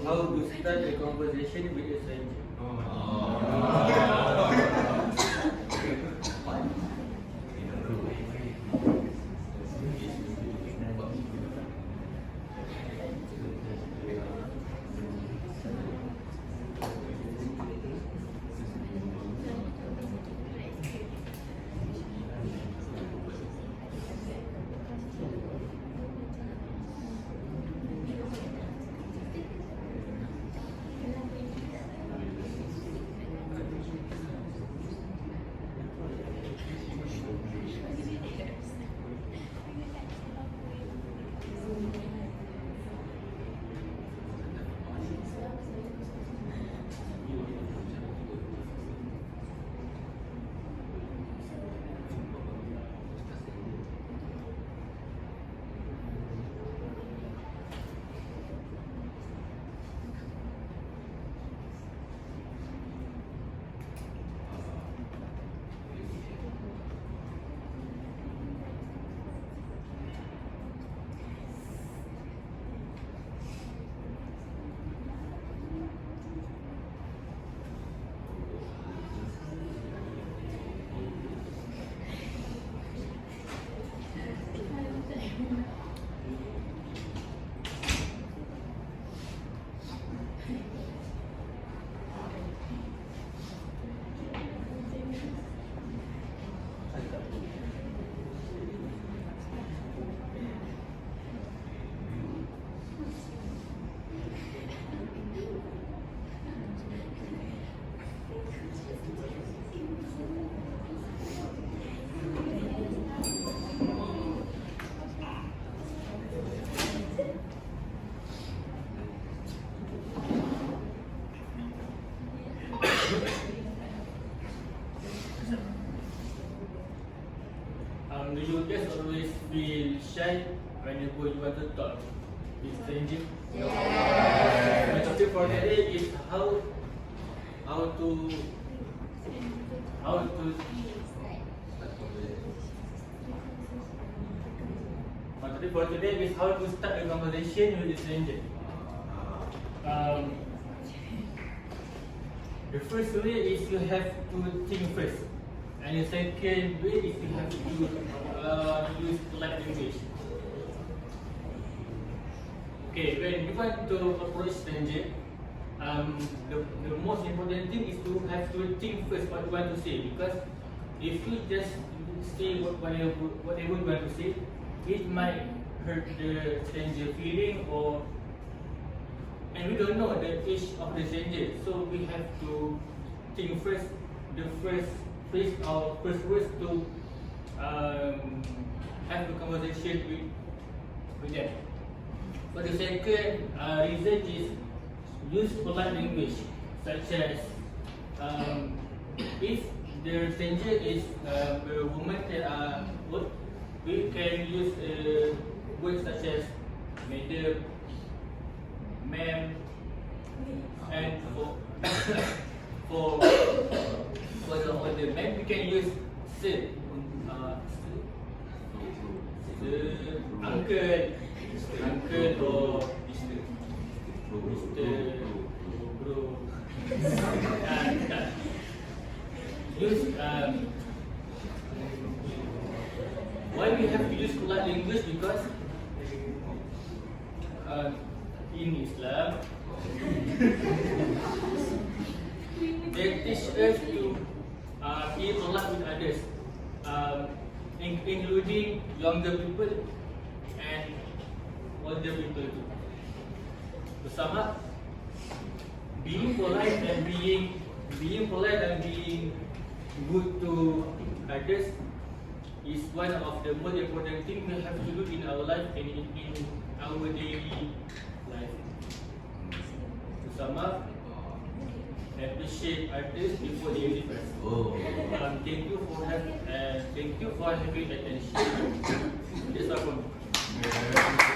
how to start a conversation with a stranger. Do you guys always feel shy whenever you want to talk with strangers? Yes. My topic for today is how to my topic for today is how to start a conversation with a stranger. The first way is you have to think first, and the second way is you have to use polite language. Okay, when you want to approach stranger, the most important thing is to have to think first what you want to say, because if you just say whatever you want to say, it might hurt the stranger feeling, and we don't know the age of the stranger, so we have to think first. The first phrase or first words to have a conversation with them. For the second reason is use polite language, such as if the stranger is a woman that are old, we can use words such as madam, ma'am, and for the man we can use sir, uncle or Mr. Bro. Use why we have to use polite language, because in Islam they teach us to be polite with others, including younger people and older people too. To sum up, being polite and being good to others is one of the most important things we have to do in our life and in our daily life. To sum up, appreciate others before they leave us. Thank you for having attention. That's all from me.